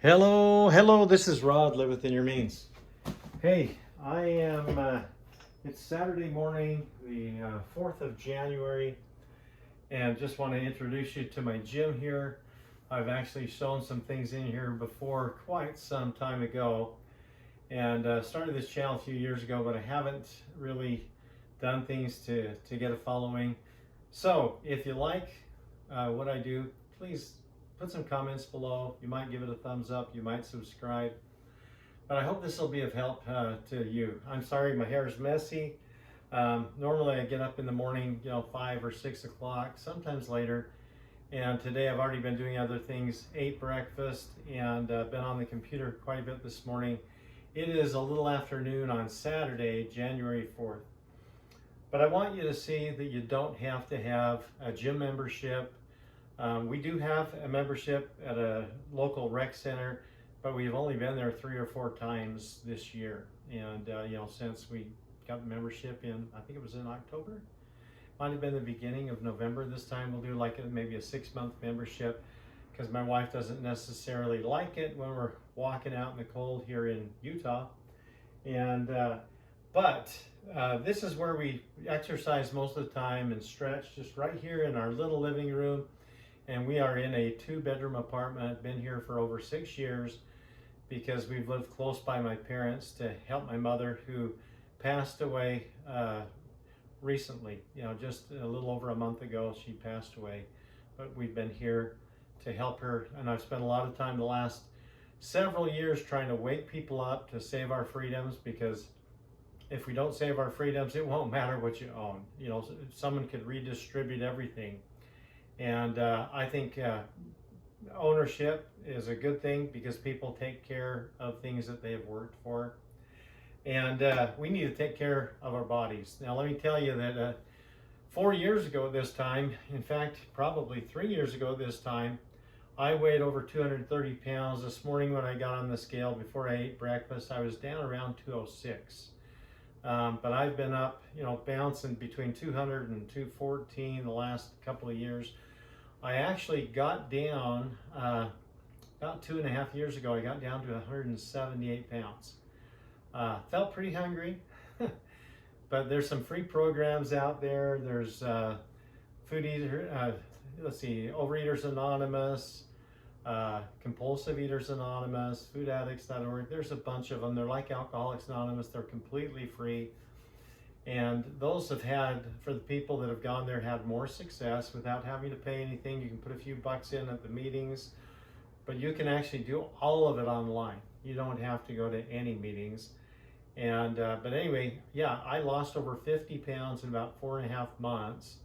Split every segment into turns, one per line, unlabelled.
Hello, this is Rod, Live Within Your Means. Hey, I am, it's Saturday morning, the 4th of January, and just want to introduce you to my gym here. I've actually shown some things in here before quite some time ago, and started this channel a few years ago, but I haven't really done things to get a following. So, if you like what I do, please put some comments below. You might give it a thumbs up, you might subscribe, but I hope this will be of help to you. I'm sorry my hair is messy. Normally I get up in the morning, 5 or 6 o'clock, sometimes later, and today I've already been doing other things, ate breakfast, and been on the computer quite a bit this morning. It is a little afternoon on Saturday, January 4th. But I want you to see that you don't have to have a gym membership. We do have a membership at a local rec center, but we've only been there 3 or 4 times this year. And since we got the membership in, I think it was in October, might have been the beginning of November. This time we'll do like maybe a 6-month membership, because my wife doesn't necessarily like it when we're walking out in the cold here in Utah. And but this is where we exercise most of the time and stretch, just right here in our little living room. And we are in a 2-bedroom apartment, been here for over 6 years, because we've lived close by my parents to help my mother, who passed away recently. Just a little over a month ago she passed away, but we've been here to help her. And I've spent a lot of time the last several years trying to wake people up to save our freedoms, because if we don't save our freedoms, it won't matter what you own. Someone could redistribute everything. And I think ownership is a good thing, because people take care of things that they have worked for. And we need to take care of our bodies. Now, let me tell you that 4 years ago at this time, in fact, probably 3 years ago at this time, I weighed over 230 pounds. This morning when I got on the scale before I ate breakfast, I was down around 206. But I've been up, bouncing between 200 and 214 the last couple of years. I actually got down about 2.5 years ago. I got down to 178 pounds. Felt pretty hungry, but there's some free programs out there. There's Food Eater, Overeaters Anonymous, Compulsive Eaters Anonymous, FoodAddicts.org. There's a bunch of them. They're like Alcoholics Anonymous. They're completely free. And those have had, for the people that have gone there, had more success without having to pay anything. You can put a few bucks in at the meetings, but you can actually do all of it online. You don't have to go to any meetings. And but anyway, yeah, I lost over 50 pounds in about 4.5 months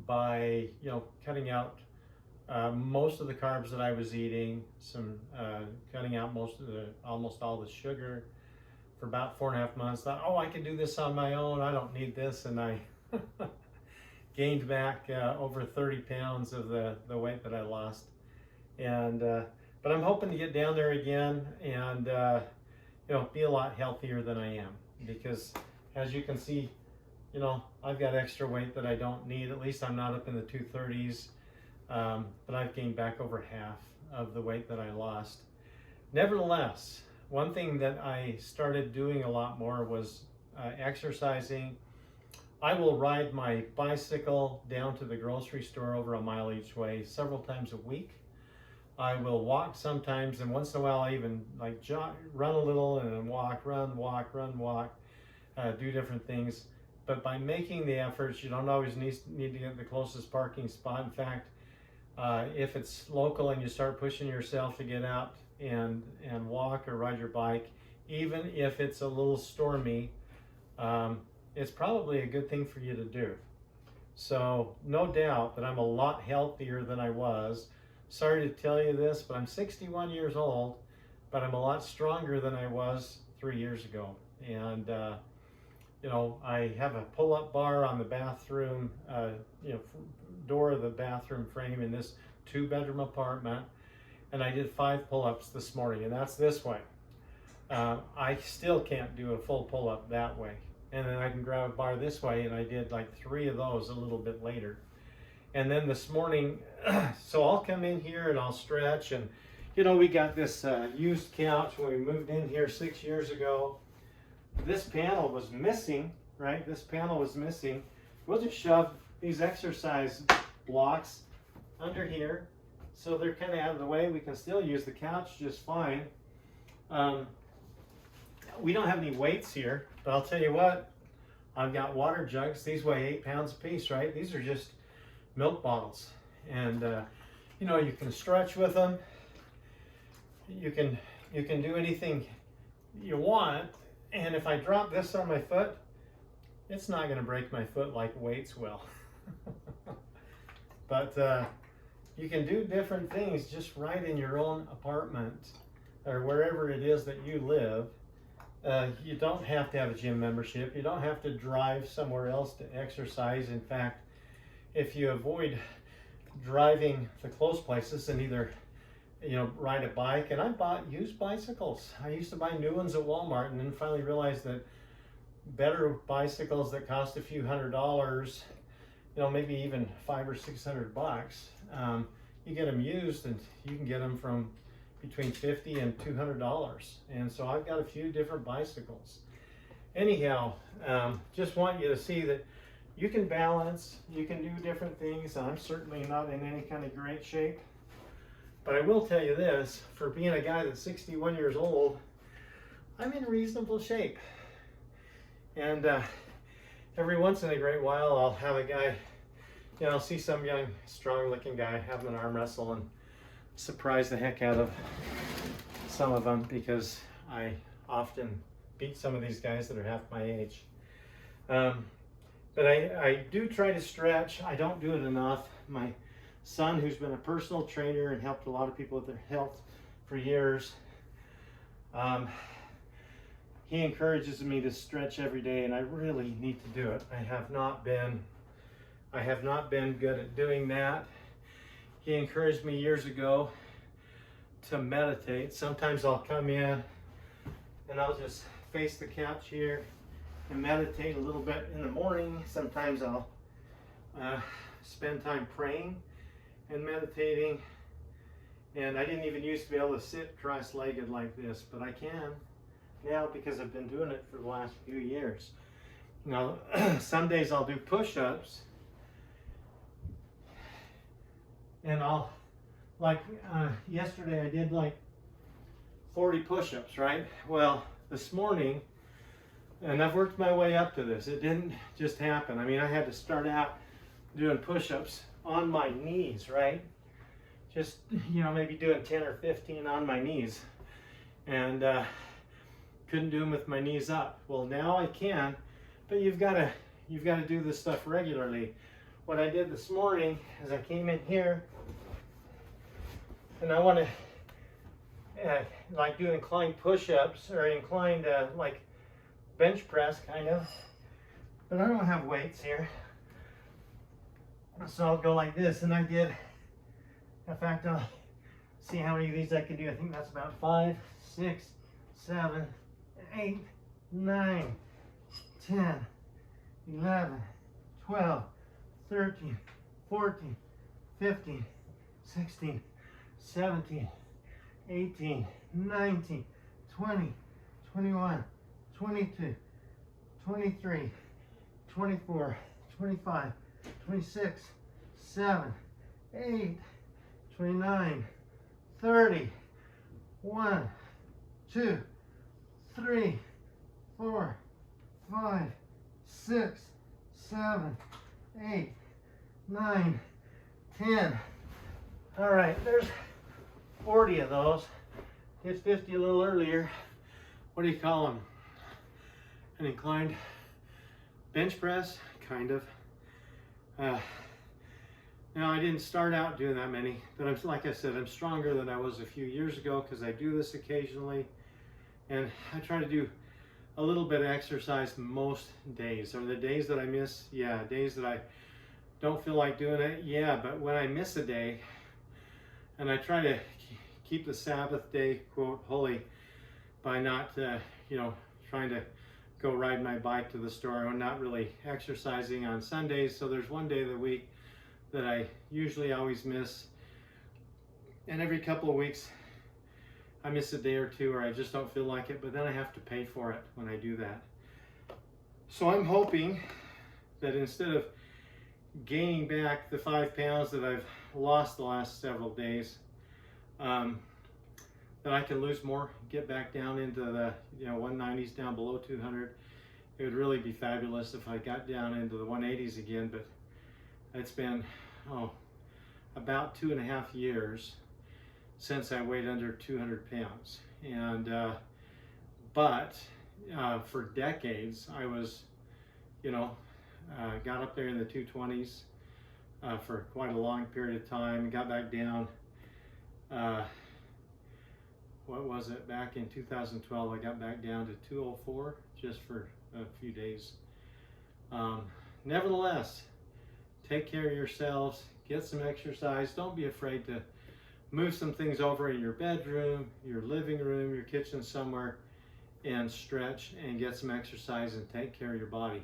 by cutting out most of the carbs that I was eating, cutting out almost all the sugar. For about 4.5 months, thought, oh, I can do this on my own. I don't need this, and I gained back over 30 pounds of the weight that I lost. And but I'm hoping to get down there again and be a lot healthier than I am, because as you can see, I've got extra weight that I don't need. At least I'm not up in the 230s, but I've gained back over half of the weight that I lost. Nevertheless, one thing that I started doing a lot more was exercising. I will ride my bicycle down to the grocery store over a mile each way several times a week. I will walk sometimes, and once in a while I even run a little and then walk, run, walk, do different things. But by making the efforts, you don't always need to get the closest parking spot. In fact, if it's local and you start pushing yourself to get out and walk or ride your bike, even if it's a little stormy, it's probably a good thing for you to do. So no doubt that I'm a lot healthier than I was. Sorry to tell you this, but I'm 61 years old, but I'm a lot stronger than I was 3 years ago. And I have a pull-up bar on the bathroom door of the bathroom frame in this 2-bedroom apartment. And I did 5 pull-ups this morning, and that's this way. I still can't do a full pull-up that way. And then I can grab a bar this way, and I did like 3 of those a little bit later. And then this morning, so I'll come in here and I'll stretch, and You know, we got this used couch when we moved in here 6 years ago. This panel was missing, right? This panel was missing. We'll just shove these exercise blocks under here so they're kind of out of the way. We can still use the couch just fine. We don't have any weights here, but I'll tell you what, I've got water jugs. These weigh 8 pounds a piece, right? These are just milk bottles. And you know, you can stretch with them. You can do anything you want. And if I drop this on my foot, it's not going to break my foot like weights will. But you can do different things just right in your own apartment or wherever it is that you live. You don't have to have a gym membership. You don't have to drive somewhere else to exercise. In fact, if you avoid driving to close places and either, you know, ride a bike, and I bought used bicycles. I used to buy new ones at Walmart and then finally realized that better bicycles that cost a few $100s, you know, maybe even $500 or $600, you get them used and you can get them from between $50 and $200. And so I've got a few different bicycles. Anyhow, just want you to see that you can balance, you can do different things. I'm certainly not in any kind of great shape. But I will tell you this, for being a guy that's 61 years old, I'm in reasonable shape. And every once in a great while, I'll have a guy, you know, I'll see some young, strong-looking guy having an arm wrestle and surprise the heck out of some of them because I often beat some of these guys that are half my age. But I do try to stretch. I don't do it enough. My son, who's been a personal trainer and helped a lot of people with their health for years, he encourages me to stretch every day, and I really need to do it. I have not been good at doing that. He encouraged me years ago to meditate. Sometimes I'll come in and I'll just face the couch here and meditate a little bit in the morning. Sometimes I'll spend time praying and meditating. And I didn't even used to be able to sit cross-legged like this, but I can now because I've been doing it for the last few years. Now, some days I'll do push-ups, and I'll, like yesterday I did like 40 push-ups, right? Well, this morning, and I've worked my way up to this. It didn't just happen. I mean, I had to start out doing push-ups on my knees, right? Just, you know, maybe doing 10 or 15 on my knees. And couldn't do them with my knees up. Well, now I can, but you've got to do this stuff regularly. What I did this morning is I came in here and I want to like do inclined push-ups or inclined like bench press kind of, but I don't have weights here. So I'll go like this, and I did, in fact, I'll see how many of these I can do. I think that's about 5, 6, 7, 8, 9, 10, 11, 12, 13, 14, 15, 16, 17, 18, 19, 20, 21, 22, 23, 24, 25, 26, 7, 8, 29, 30, 1, 2, 3, 4, 5, 6, 7, 8, 9, 10. All right, there's 40 of those. Hit 50 a little earlier. What do you call them? An inclined bench press, kind of. Now I didn't start out doing that many, but I'm, like I said, I'm stronger than I was a few years ago because I do this occasionally, and I try to do a little bit of exercise most days. Or the days that I miss, yeah, days that I don't feel like doing it, yeah, but when I miss a day, and I try to keep the Sabbath day, quote, holy, by not, you know, trying to go ride my bike to the store. I'm not really exercising on Sundays, so there's one day of the week that I usually always miss. And every couple of weeks, I miss a day or two, or I just don't feel like it, but then I have to pay for it when I do that. So I'm hoping that instead of gaining back the 5 pounds that I've lost the last several days, that I can lose more, get back down into the 190s, down below 200. It would really be fabulous if I got down into the 180s again, but it's been about 2.5 years since I weighed under 200 pounds. And but for decades I was, got up there in the 220s for quite a long period of time, got back down. What was it, back in 2012 I got back down to 204 just for a few days. Nevertheless, take care of yourselves, get some exercise. Don't be afraid to move some things over in your bedroom, your living room, your kitchen, somewhere, and stretch and get some exercise and take care of your body.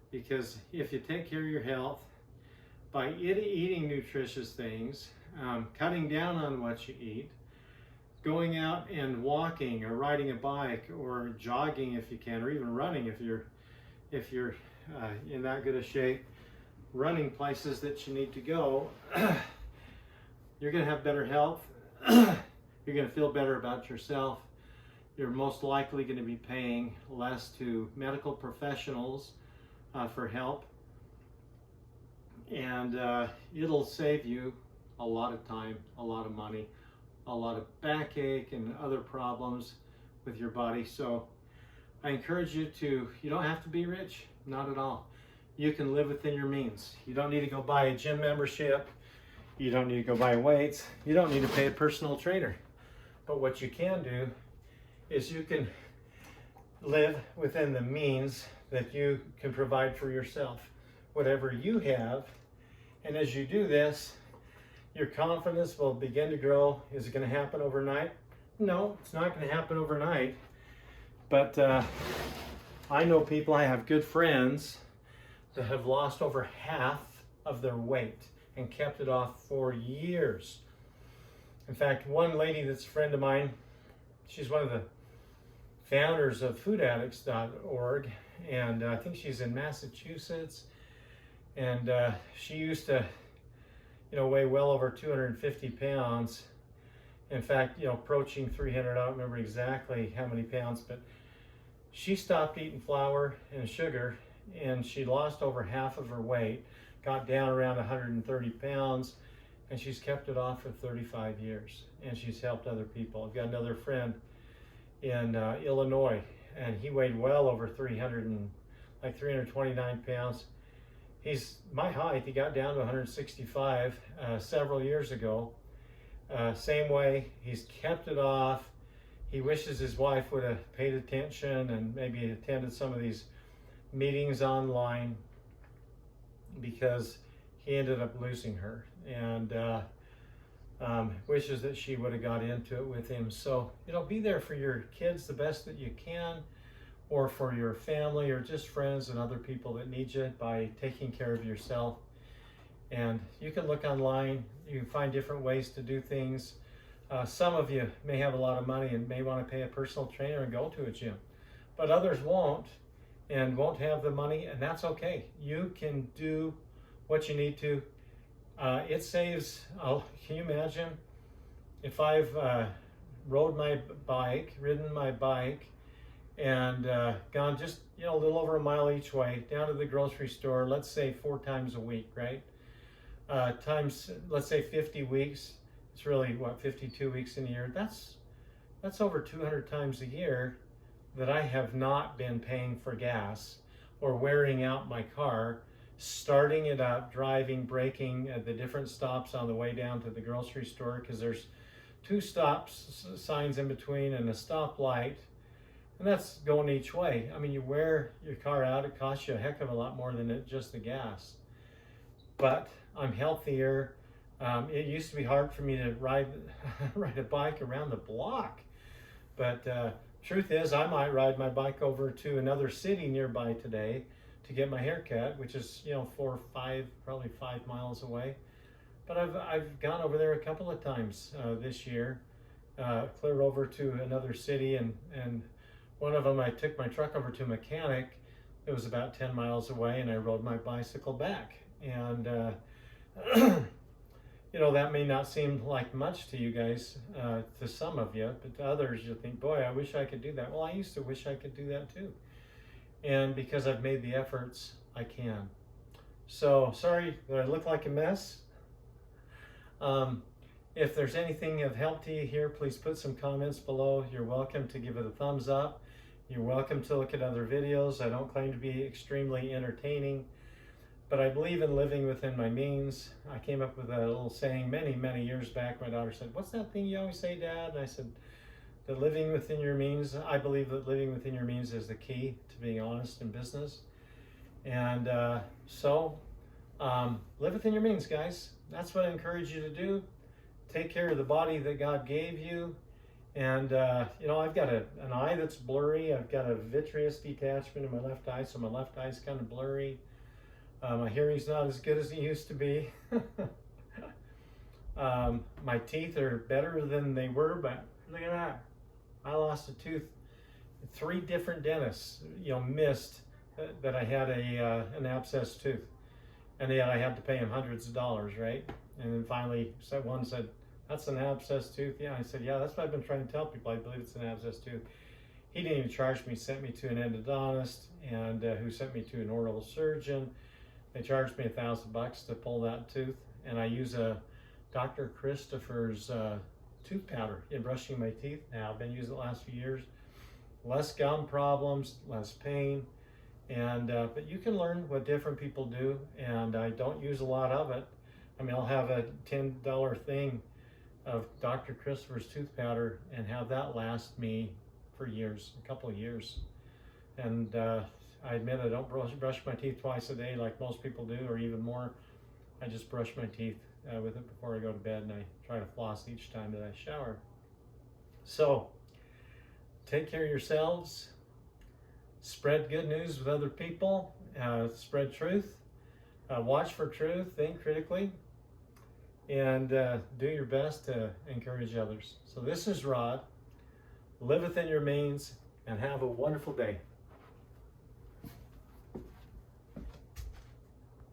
Because if you take care of your health by eating nutritious things, cutting down on what you eat, going out and walking or riding a bike or jogging if you can, or even running if you're in that good a shape, running places that you need to go, you're going to have better health. You're going to feel better about yourself. You're most likely going to be paying less to medical professionals for help, and it'll save you a lot of time, a lot of money, a lot of backache and other problems with your body. So I encourage you you don't have to be rich, not at all. You can live within your means. You don't need to go buy a gym membership. You don't need to go buy weights. You don't need to pay a personal trainer. But what you can do is you can live within the means that you can provide for yourself, whatever you have. And as you do this, your confidence will begin to grow. Is it going to happen overnight? No, it's not going to happen overnight. But I know people, I have good friends that have lost over half of their weight and kept it off for years. In fact, one lady that's a friend of mine, she's one of the founders of foodaddicts.org, and I think she's in Massachusetts, and she used to weigh well over 250 pounds. In fact, approaching 300, I don't remember exactly how many pounds, but she stopped eating flour and sugar, and she lost over half of her weight, got down around 130 pounds, and she's kept it off for 35 years, and she's helped other people. I've got another friend in Illinois, and he weighed well over 329 pounds. He's my height. He got down to 165 several years ago. Same way, he's kept it off. He wishes his wife would have paid attention and maybe attended some of these meetings online, because he ended up losing her, and wishes that she would have got into it with him. So, be there for your kids the best that you can, or for your family, or just friends and other people that need you, by taking care of yourself. And you can look online, you can find different ways to do things. Some of you may have a lot of money and may want to pay a personal trainer and go to a gym, but others won't, and won't have the money, and that's okay. You can do what you need to. It saves, can you imagine if I've ridden my bike, and gone just a little over a mile each way down to the grocery store, let's say 4 times a week, right? Times, let's say 50 weeks, it's really what, 52 weeks in a year. That's over 200 times a year that I have not been paying for gas or wearing out my car, starting it up, driving, braking at the different stops on the way down to the grocery store, because there's 2 signs in between and a stoplight, and that's going each way. I mean, you wear your car out, it costs you a heck of a lot more than just the gas. But I'm healthier. It used to be hard for me to ride a bike around the block, but truth is, I might ride my bike over to another city nearby today to get my hair cut, which is 4 or 5, probably 5 miles away. But I've gone over there a couple of times this year, clear over to another city, and one of them I took my truck over to a mechanic. It was about 10 miles away, and I rode my bicycle back. And you know, that may not seem like much to you guys, to some of you, but to others you think, boy, I wish I could do that. Well, I used to wish I could do that too. And because I've made the efforts, I can. So sorry that I look like a mess. If there's anything of help to you here, please put some comments below. You're welcome to give it a thumbs up. You're welcome to look at other videos. I don't claim to be extremely entertaining, but I believe in living within my means. I came up with a little saying many years back. My daughter said, "What's that thing you always say, Dad?" And I said, that living within your means. I believe that living within your means is the key to being honest in business. And live within your means, guys. That's what I encourage you to do. Take care of the body that God gave you. And, you know, I've got an eye that's blurry. I've got a vitreous detachment in my left eye, so my left eye's kind of blurry. My hearing's not as good as it used to be. My teeth are better than they were, but look at that. I lost a tooth. 3 different dentists, you know, missed that I had an abscess tooth. And yet I had to pay him hundreds of dollars, right? And then finally, one said, "That's an abscess tooth." Yeah, I said, "Yeah, that's what I've been trying to tell people. I believe it's an abscess tooth." He didn't even charge me, sent me to an endodontist, and who sent me to an oral surgeon. They charged me $1,000 to pull that tooth, and I use a Dr. Christopher's tooth powder in brushing my teeth now. I've been using it the last few years. Less gum problems, less pain. And but you can learn what different people do, and I don't use a lot of it. I mean, I'll have a $10 thing of Dr. Christopher's tooth powder and have that last me for years, a couple of years. And I admit I don't brush my teeth twice a day like most people do, or even more. I just brush my teeth with it before I go to bed, and I try to floss each time that I shower. So take care of yourselves. Spread good news with other people. Spread truth. Watch for truth. Think critically. And do your best to encourage others. So this is Rod. Live within your means and have a wonderful day.